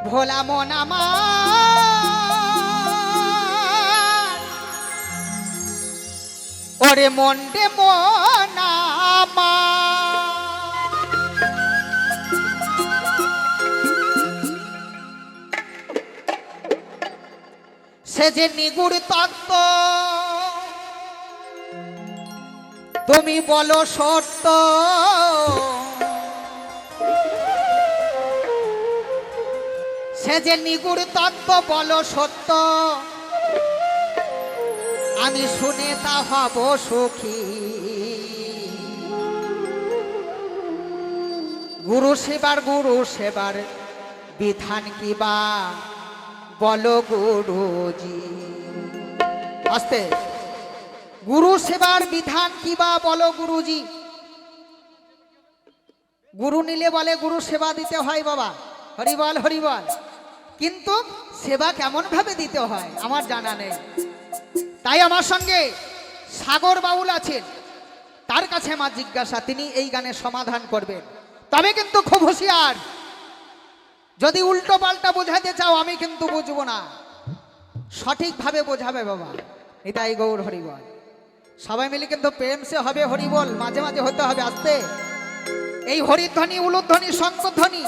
ভোলা মন আমার, ওরে মন রে মন আমার, সে যে নিগুড় তত্ত্ব তুমি বলো সত্য, সে যে নিগুড় তত্ত্ব বলো সত্য, আমি শুনে তা হব সুখী। গুরু সেবার বিধান কি বা বলো গুরুজি। আস্তে, গুরু সেবার বিধান কি বা বলো গুরুজি। গুরু নিলে বলে গুরু সেবা দিতে হয় বাবা, হরিবল হরিবল, কিন্তু সেবা কেমন ভাবে দিতে হয় আমার জানা নেই। তাই আমার সঙ্গে সাগর বাউল আছেন, তার কাছে আমার জিজ্ঞাসা, তিনি এই গানের সমাধান করবেন। তবে কিন্তু খুব হুঁশিয়ার, যদি উল্টো পাল্টা বোঝাতে চাও আমি কিন্তু বুঝবো না, সঠিকভাবে বোঝাবে বাবা। নিতাই গৌর হরিবল। সবাই মিলে কিন্তু প্রেম সে হবে হরিবল, মাঝে মাঝে হতে হবে আস্তে। এই হরিধ্বনি উলুধ্বনি শঙ্খধ্বনি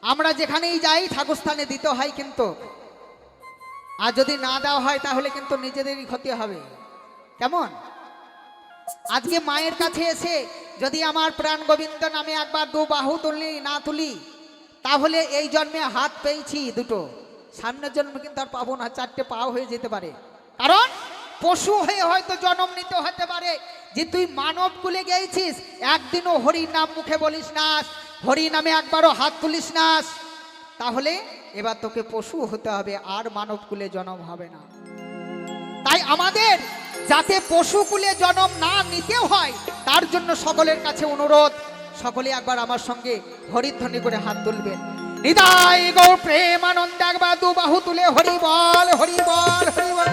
আমরা যেখানেই যাই ঠাকুরস্থানে দিতে হয় কিন্তু, আর যদি না দেওয়া হয় তাহলে কিন্তু নিজেদেরই ক্ষতি হবে। কেমন? আজকে মায়ের কাছে এসে যদি আমার প্রাণ গোবিন্দ নামে একবার দু বাহু তুলি না তুলি, তাহলে এই জন্মে হাত পেয়েছি দুটো, সামনের জন্মে কিন্তু আর পাবো না, চারটে পাও হয়ে যেতে পারে। কারণ পশু হয়ে হয়তো জন্ম নিতে হতে পারে। যে তুই মানব কুলে গেছিস, একদিনও হরি নাম মুখে বলিস না, হরি নামে একবারও হাত তুলিস না, তাহলে এবার তোকে পশু হতে হবে, আর মানব কুলে জন্ম হবে না। তাই আমাদের যাতে পশু কুলে জন্ম না নিতে হয়, তার জন্য সকলের কাছে অনুরোধ, সকলে একবার আমার সঙ্গে হরিধ্বনি করে হাত তুলবেন। হৃদয় গৌর প্রেমানন্দ একবার দু বাহু তুলে হরি বল হরি বল হরি বল।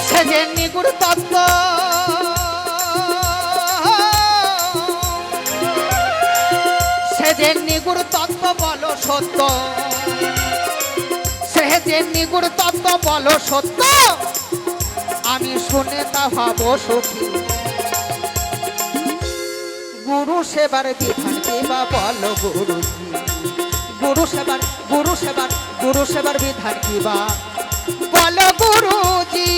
সে যে নিগুড় তত্ত্ব যে নিগুড় তত্ত্ব বলো সত্য, সে যে নিগুড় তত্ত্ব বলো সত্য, আমি শুনে তা হব সুখী। গুরু সেবার বিধান কি বা বলো গুরুজি। গুরু সেবার বিধান কি বা বলো গুরুজি।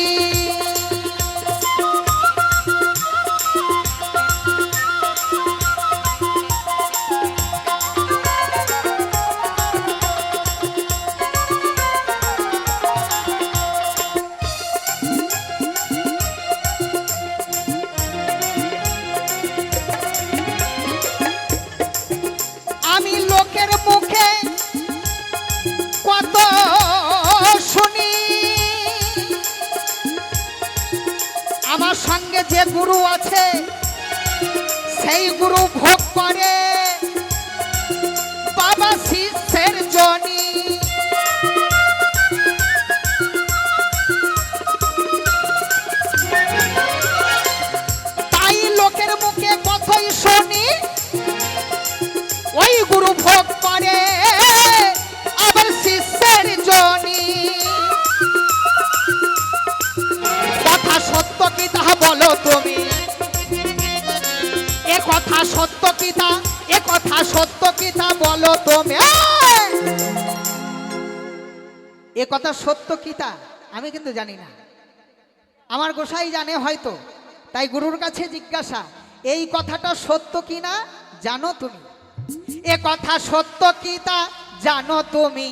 আমি লোকের মুখে কত শুনি, আমার সঙ্গে যে গুরু আছে সেই গুরু ভোগ করে বাবা শিষ্যের জনি। তাই লোকের মুখে কথাই শুনি, ওই গুরু ভোগ করে আবার শিষ্যের জনি। কথা সত্য কি তাহা বলো তুমি, এ কথা সত্য কি তা, এ কথা সত্য কি তা বলো তুমি। এ কথা সত্য কি তা আমি কিন্তু জানি না, আমার গোসাই জানে হয়তো। তাই গুরুর কাছে জিজ্ঞাসা, এই কথাটা সত্য কি না জানো তুমি? এ কথা সত্য কি তা জানো তুমি,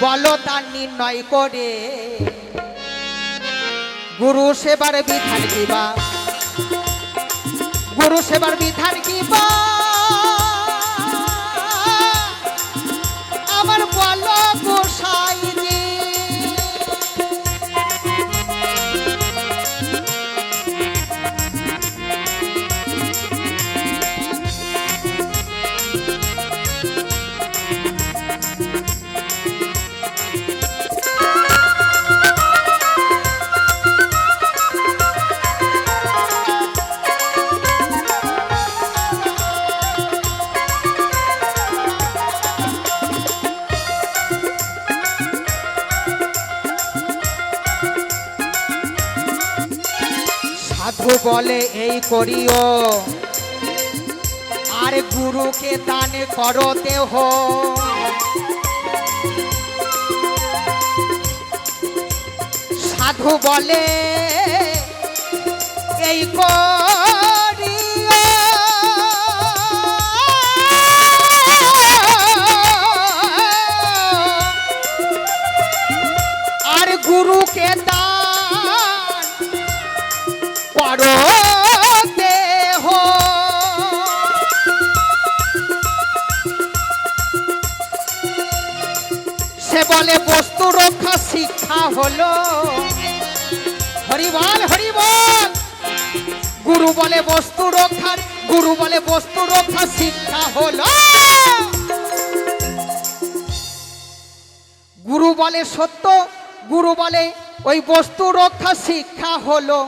বলো তা নির্ণয় করে। গুরু সেবার বিধান কি বা, গুরু সেবার বিধান কি বা আমার বলো গোসাই জি। সাধু বলে এই করিও, আর গুরুকে দান করো দেহ। সাধু বলে এই করিও, আর গুরুকে দান করো দেহ। সে বলে বস্তু রক্ষা শিক্ষা হলো, হরি বল হরি বল। গুরু বলে বস্তু রক্ষার, গুরু বলে বস্তু রক্ষা শিক্ষা হলো। গুরু বলে সত্য, গুরু বলে ওই বস্তু রক্ষা শিক্ষা হলো।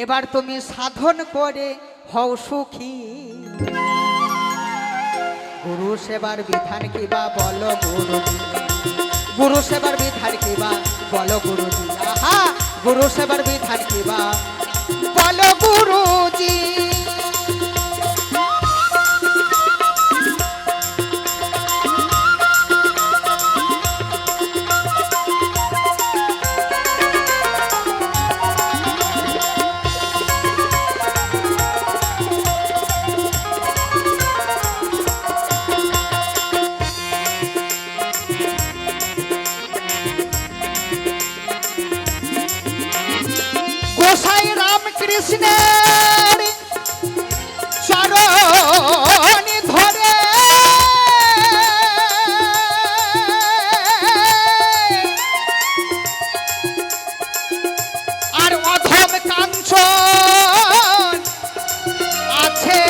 এবার তুমি সাধন করে হও সুখী। গুরু সেবার বিধান কিবা বলো গুরুজি, গুরু সেবার বিধান কিবা বলো গুরুজি। আহা, গুরু সেবার বিধান কিবা বলো গুরুজি। গোসাই রামকৃষ্ণের চরণ ধরে আর অধম কাঞ্চন আছে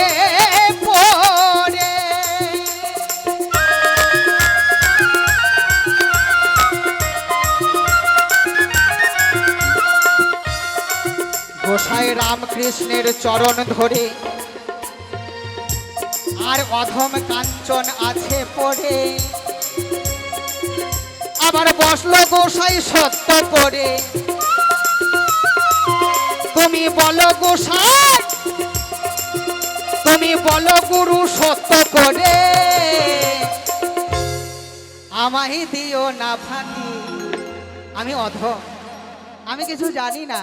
পরে। গোসাই রামকৃষ্ণের চরণ ধরে আর অধম কাঞ্চন আছে পড়ে। আবার বসলো গোসাই সত্য করে, তুমি বলো গোসাই, তুমি বলো গুরু সত্য করে, আমায় দিও না ফাঁকি। আমি অধম, আমি কিছু জানি না,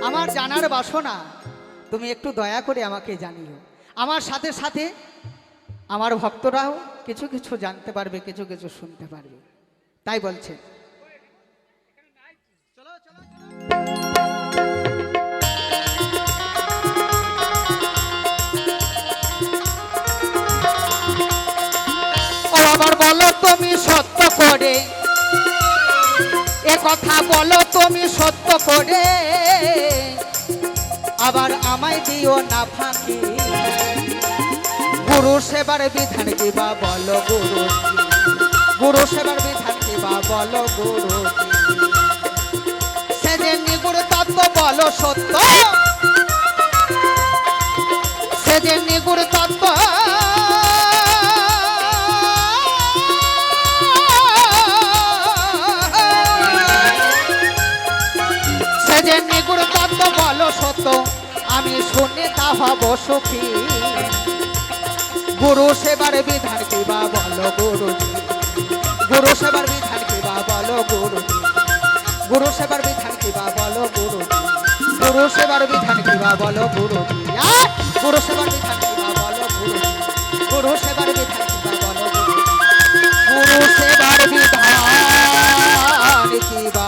আমার জানার বাসনা, তুমি একটু দয়া করে আমাকে জানিও। আমার সাথে সাথে আমার ভক্তরাও কিছু কিছু জানতে পারবে, কিছু কিছু শুনতে পারবে, তাই বলছে। ও আবার বলো তুমি সত্য করে, এ কথা বলো তুমি সত্য করে, আবার আমায় দিও না ফাঁকি। গুরু সেবার বিধান কিবা বলো গুরুজি, গুরু সেবার বিধান কিবা বলো গুরুজি। সে যে নিগুড় তত্ত্ব বলো সত্য, সে যে নিগুড় তত্ত্ব যে নিগুড় তত্ত্ব বলো সত্য, আমি শুনে তা হব সুখী। গুরু সেবার বিধান কিবা বলো গুরুজি, গুরু সেবার বিধান কিবা বলো গুরুজি, গুরু সেবার বিধান কিবা বলো গুরুজি, গুরু সেবার বিধান কিবা বলো গুরুজি। গুরু সেবার বিধান কিবা বলো গুরুজি, গুরু সেবার বিধান কিবা বলো গুরুজি, গুরু সেবার বিধান কিবা